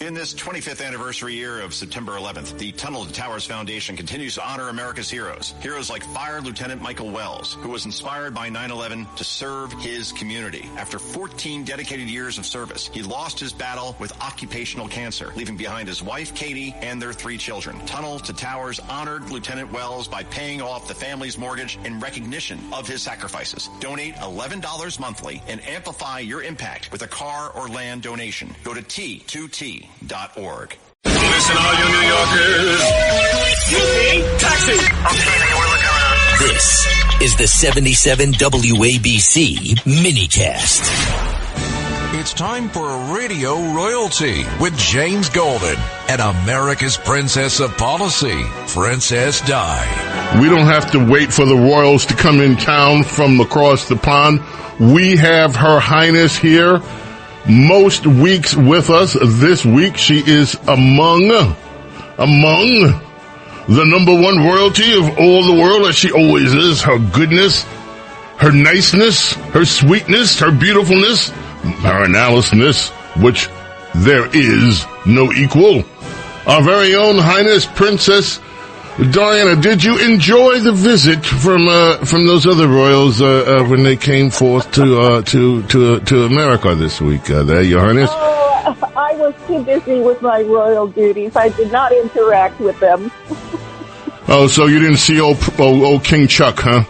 In this 25th anniversary year of September 11th, the Tunnel to Towers Foundation continues to honor America's heroes. Heroes like Fire Lieutenant Michael Wells, who was inspired by 9/11 to serve his community. After 14 dedicated years of service, he lost his battle with occupational cancer, leaving behind his wife, Katie, and their 3 children. Tunnel to Towers honored Lieutenant Wells by paying off the family's mortgage in recognition of his sacrifices. Donate $11 monthly and amplify your impact with a car or land donation. Go to T2T.org. Listen, all you New Yorkers. Taxi. Okay, we're looking around. This is the 77 WABC minicast. It's time for Radio Royalty with James Golden and America's Princess of Policy, Princess Di. We don't have to wait for the royals to come in town from across the pond. We have Her Highness here. Most weeks with us. This week she is among the number one royalty of all the world, as she always is. Her goodness, her niceness, her sweetness, her beautifulness, her analysis, which there is no equal. Our very own Highness Princess Diana. Did you enjoy the visit from those other royals when they came forth to America this week? There, Your Highness. Oh, I was too busy with my royal duties. I did not interact with them. Oh, so you didn't see old King Chuck, huh?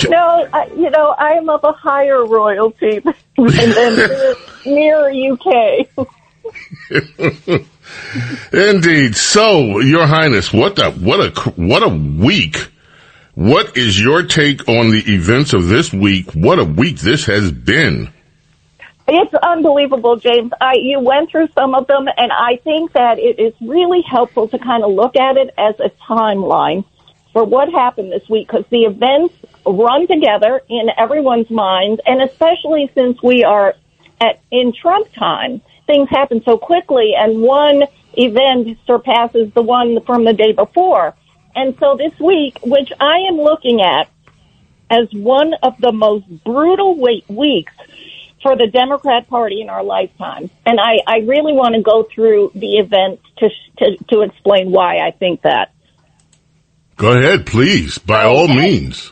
No, I am of a higher royalty than near UK. Indeed. So, Your Highness, what a week. What is your take on the events of this week? What a week this has been. It's unbelievable, James. You went through some of them, and I think that it is really helpful to kind of look at it as a timeline for what happened this week, because the events run together in everyone's minds, and especially since we are in Trump time. Things happen so quickly, and one event surpasses the one from the day before. And so this week, which I am looking at as one of the most brutal weeks for the Democrat Party in our lifetime. And I really want to go through the events to explain why I think that. Go ahead, please, by all means.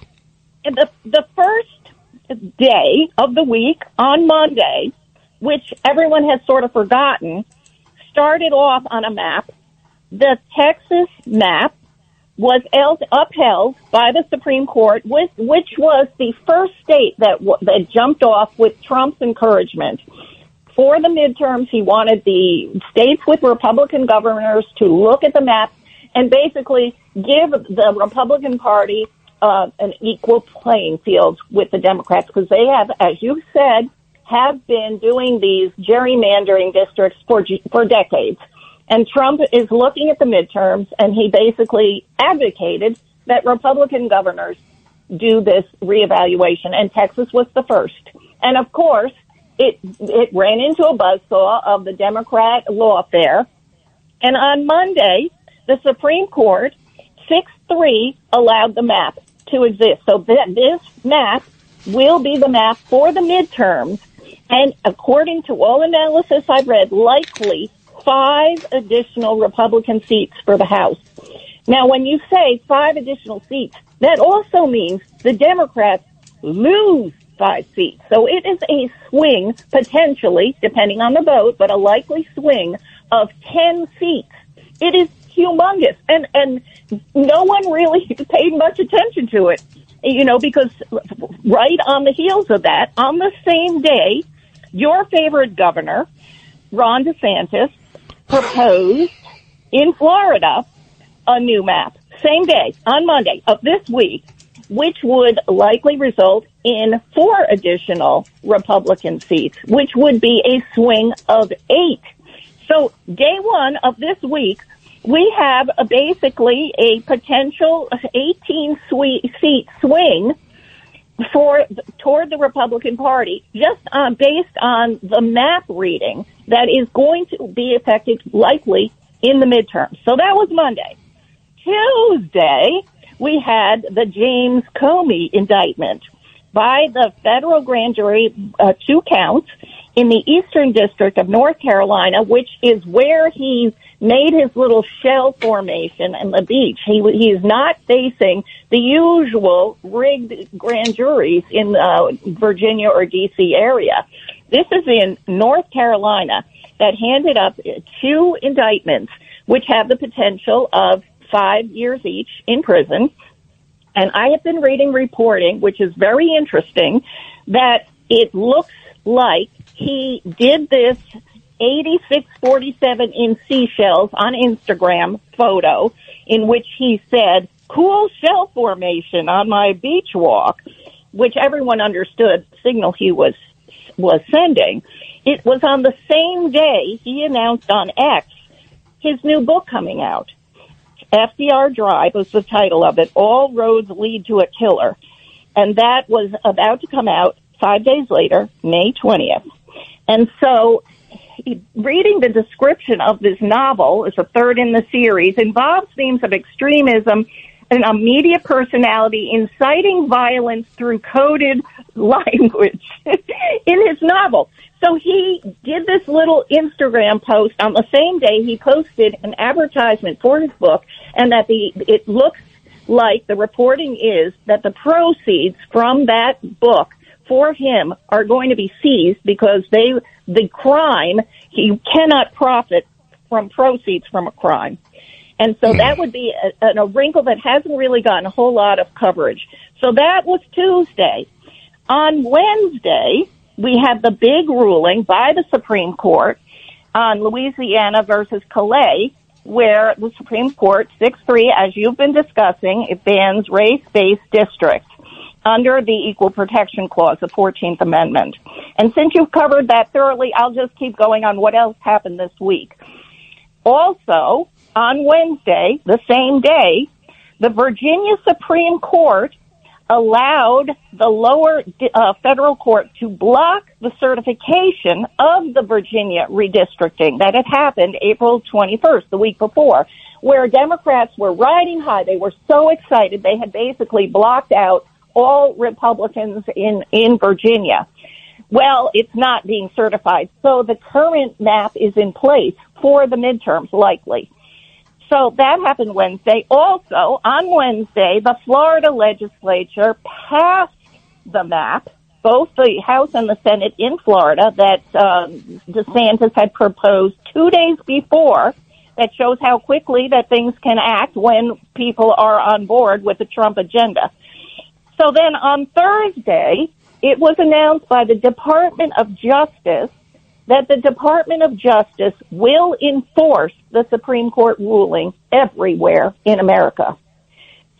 And the first day of the week, on Monday, which everyone has sort of forgotten, started off on a map. The Texas map was upheld by the Supreme Court, which was the first state that jumped off with Trump's encouragement. For the midterms, he wanted the states with Republican governors to look at the map and basically give the Republican Party an equal playing field with the Democrats, because they have, as you said, have been doing these gerrymandering districts for decades. And Trump is looking at the midterms, and he basically advocated that Republican governors do this reevaluation, and Texas was the first. And of course, it ran into a buzzsaw of the Democrat lawfare. And on Monday, the Supreme Court, 6-3, allowed the map to exist. So this map will be the map for the midterms. And according to all analysis I've read, likely 5 additional Republican seats for the House. Now, when you say 5 additional seats, that also means the Democrats lose 5 seats. So it is a swing, potentially, depending on the vote, but a likely swing of 10 seats. It is humongous. And no one really paid much attention to it, because right on the heels of that, on the same day, your favorite governor, Ron DeSantis, proposed in Florida a new map. Same day, on Monday of this week, which would likely result in 4 additional Republican seats, which would be a swing of 8. So day one of this week, we have basically a potential 18-seat swing toward the Republican Party, just based on the map reading that is going to be effective likely in the midterms. So that was Monday. Tuesday, we had the James Comey indictment by the federal grand jury, 2 counts. in the Eastern District of North Carolina, which is where he made his little shell formation and the beach. He is not facing the usual rigged grand juries in Virginia or D.C. area. This is in North Carolina that handed up 2 indictments, which have the potential of 5 years each in prison. And I have been reading reporting, which is very interesting, that it looks like he did this 8647 in seashells on Instagram photo in which he said, "Cool shell formation on my beach walk," which everyone understood the signal he was sending. It was on the same day he announced on X his new book coming out. FDR Drive was the title of it. All Roads Lead to a Killer. And that was about to come out 5 days later, May 20th. And so reading the description of this novel, it's a third in the series, involves themes of extremism and a media personality inciting violence through coded language in his novel. So he did this little Instagram post on the same day he posted an advertisement for his book, and that it looks like the reporting is that the proceeds from that book for him are going to be seized because the crime, you cannot profit from proceeds from a crime. And so that would be a wrinkle that hasn't really gotten a whole lot of coverage. So that was Tuesday. On Wednesday, we had the big ruling by the Supreme Court on Louisiana versus Calais, where the Supreme Court, 6-3, as you've been discussing, it bans race-based districts under the Equal Protection Clause, the 14th Amendment. And since you've covered that thoroughly, I'll just keep going on what else happened this week. Also, on Wednesday, the same day, the Virginia Supreme Court allowed the lower federal court to block the certification of the Virginia redistricting that had happened April 21st, the week before, where Democrats were riding high. They were so excited. They had basically blocked out all Republicans in Virginia. Well, it's not being certified. So the current map is in place for the midterms, likely. So that happened Wednesday. Also, on Wednesday, the Florida legislature passed the map, both the House and the Senate in Florida, that DeSantis had proposed 2 days before, that shows how quickly that things can act when people are on board with the Trump agenda. So then on Thursday, it was announced by the Department of Justice that the Department of Justice will enforce the Supreme Court ruling everywhere in America.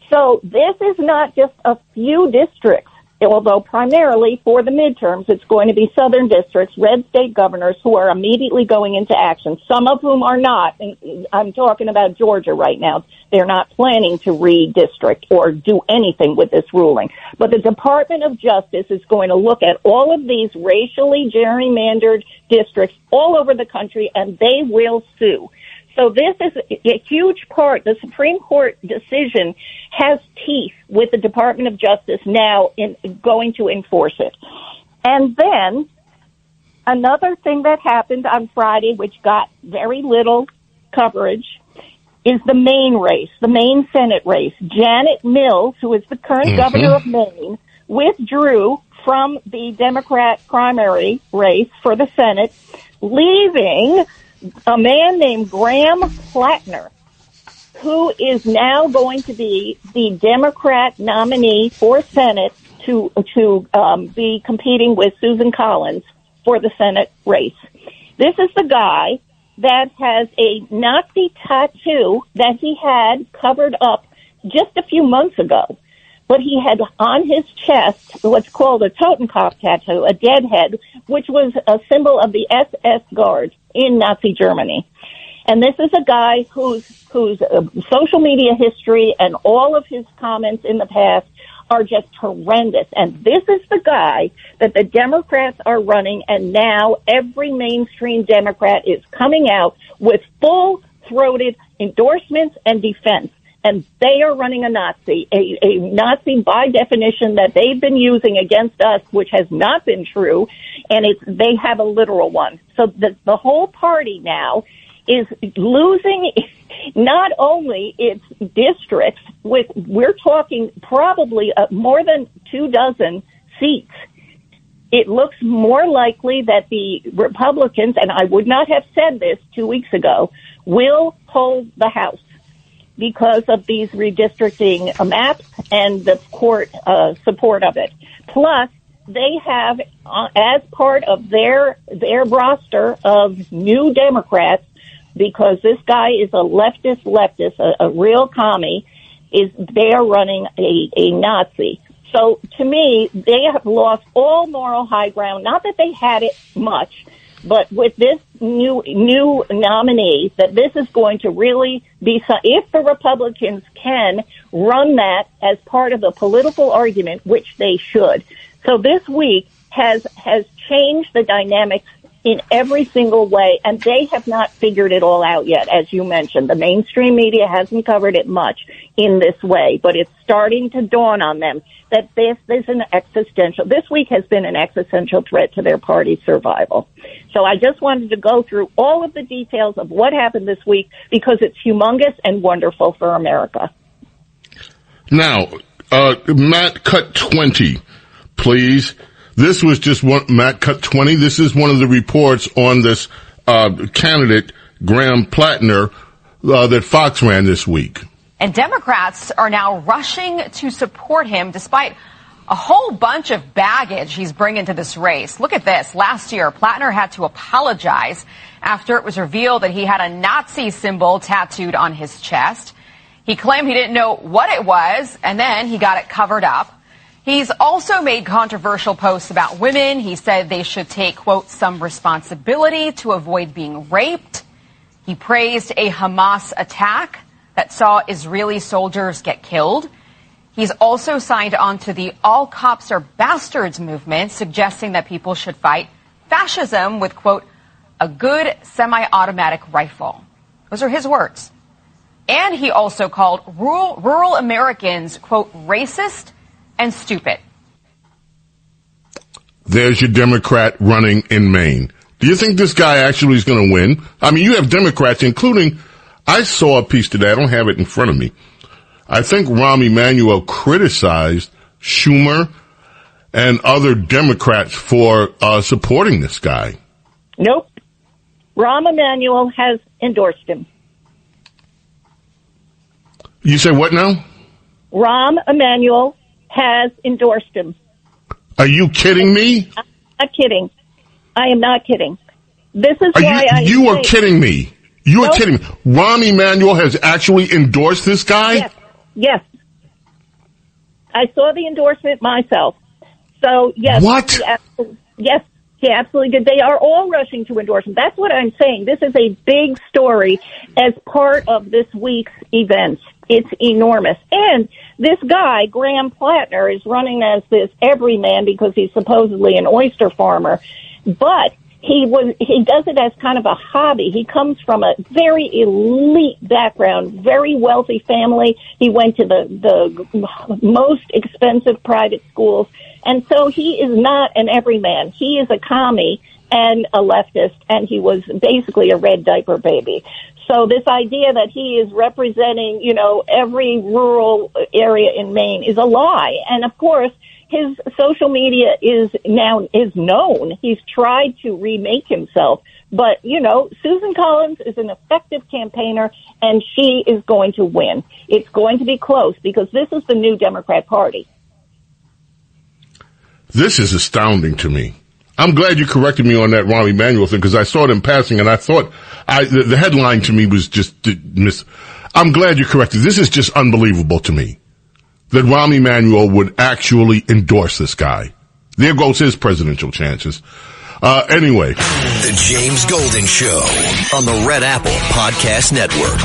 So this is not just a few districts, although primarily for the midterms, it's going to be southern districts, red state governors who are immediately going into action, some of whom are not. And I'm talking about Georgia right now. They're not planning to redistrict or do anything with this ruling. But the Department of Justice is going to look at all of these racially gerrymandered districts all over the country, and they will sue. So this is a huge part. The Supreme Court decision has teeth with the Department of Justice now in going to enforce it. And then another thing that happened on Friday, which got very little coverage, is the Maine race, the Maine Senate race. Janet Mills, who is the current governor of Maine, withdrew from the Democrat primary race for the Senate, leaving a man named Graham Plattner, who is now going to be the Democrat nominee for Senate to be competing with Susan Collins for the Senate race. This is the guy that has a Nazi tattoo that he had covered up just a few months ago. But he had on his chest what's called a Totenkopf tattoo, a dead head, which was a symbol of the SS Guard in Nazi Germany. And this is a guy whose social media history and all of his comments in the past are just horrendous. And this is the guy that the Democrats are running, and now every mainstream Democrat is coming out with full-throated endorsements and defense. and they are running a Nazi, a Nazi by definition that they've been using against us, which has not been true, and they have a literal one. So the whole party now is losing not only its districts, we're talking probably more than 24 seats. It looks more likely that the Republicans, and I would not have said this 2 weeks ago, will hold the House because of these redistricting maps and the court support of it. Plus, they have, as part of their roster of new Democrats, because this guy is a leftist, a real commie, they are running a Nazi. So to me, they have lost all moral high ground. Not that they had it much, but with this new nominee, that this is going to really be, if the Republicans can run that as part of the political argument, which they should. So this week has changed the dynamics in every single way, and they have not figured it all out yet, as you mentioned. The mainstream media hasn't covered it much in this way, but it's starting to dawn on them that this week has been an existential threat to their party's survival. So I just wanted to go through all of the details of what happened this week because it's humongous and wonderful for America. Now, Matt, cut 20, please. This was just Matt cut 20. This is one of the reports on this candidate, Graham Plattner, that Fox ran this week. And Democrats are now rushing to support him despite a whole bunch of baggage he's bringing to this race. Look at this. Last year, Plattner had to apologize after it was revealed that he had a Nazi symbol tattooed on his chest. He claimed he didn't know what it was, and then he got it covered up. He's also made controversial posts about women. He said they should take, quote, some responsibility to avoid being raped. He praised a Hamas attack that saw Israeli soldiers get killed. He's also signed on to the All Cops Are Bastards movement, suggesting that people should fight fascism with, quote, a good semi-automatic rifle. Those are his words. And he also called rural Americans, quote, racist and stupid. There's your Democrat running in Maine. Do you think this guy actually is going to win? I mean, you have Democrats, including, I saw a piece today, I don't have it in front of me. I think Rahm Emanuel criticized Schumer and other Democrats for supporting this guy. Nope. Rahm Emanuel has endorsed him. You say what now? Rahm Emanuel has endorsed him. Are you kidding me? I'm not kidding. I am not kidding. This is why you are kidding me. You are kidding me. Rahm Emanuel has actually endorsed this guy? Yes. I saw the endorsement myself. So, yes. What? Yes, he absolutely did. They are all rushing to endorse him. That's what I'm saying. This is a big story as part of this week's events. It's enormous. And this guy, Graham Plattner, is running as this everyman because he's supposedly an oyster farmer. But he does it as kind of a hobby. He comes from a very elite background, very wealthy family. He went to the most expensive private schools. And so he is not an everyman. He is a commie and a leftist, and he was basically a red diaper baby. So this idea that he is representing, every rural area in Maine is a lie. And of course, his social media is known. He's tried to remake himself. But, Susan Collins is an effective campaigner, and she is going to win. It's going to be close because this is the new Democrat Party. This is astounding to me. I'm glad you corrected me on that Rahm Emanuel thing because I saw it in passing and I thought the headline to me was just I'm glad you corrected. This is just unbelievable to me that Rahm Emanuel would actually endorse this guy. There goes his presidential chances. Anyway. The James Golden Show on the Red Apple Podcast Network.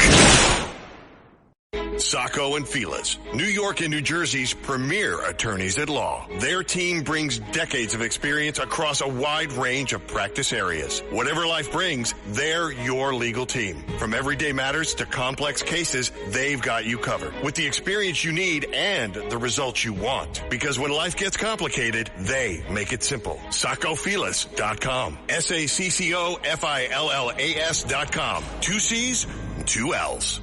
Sacco and Felice, New York and New Jersey's premier attorneys at law. Their team brings decades of experience across a wide range of practice areas. Whatever life brings, they're your legal team. From everyday matters to complex cases, they've got you covered with the experience you need and the results you want. Because when life gets complicated, they make it simple. SaccoFelice.com. SACCOFILLAS.com. 2 C's, 2 L's.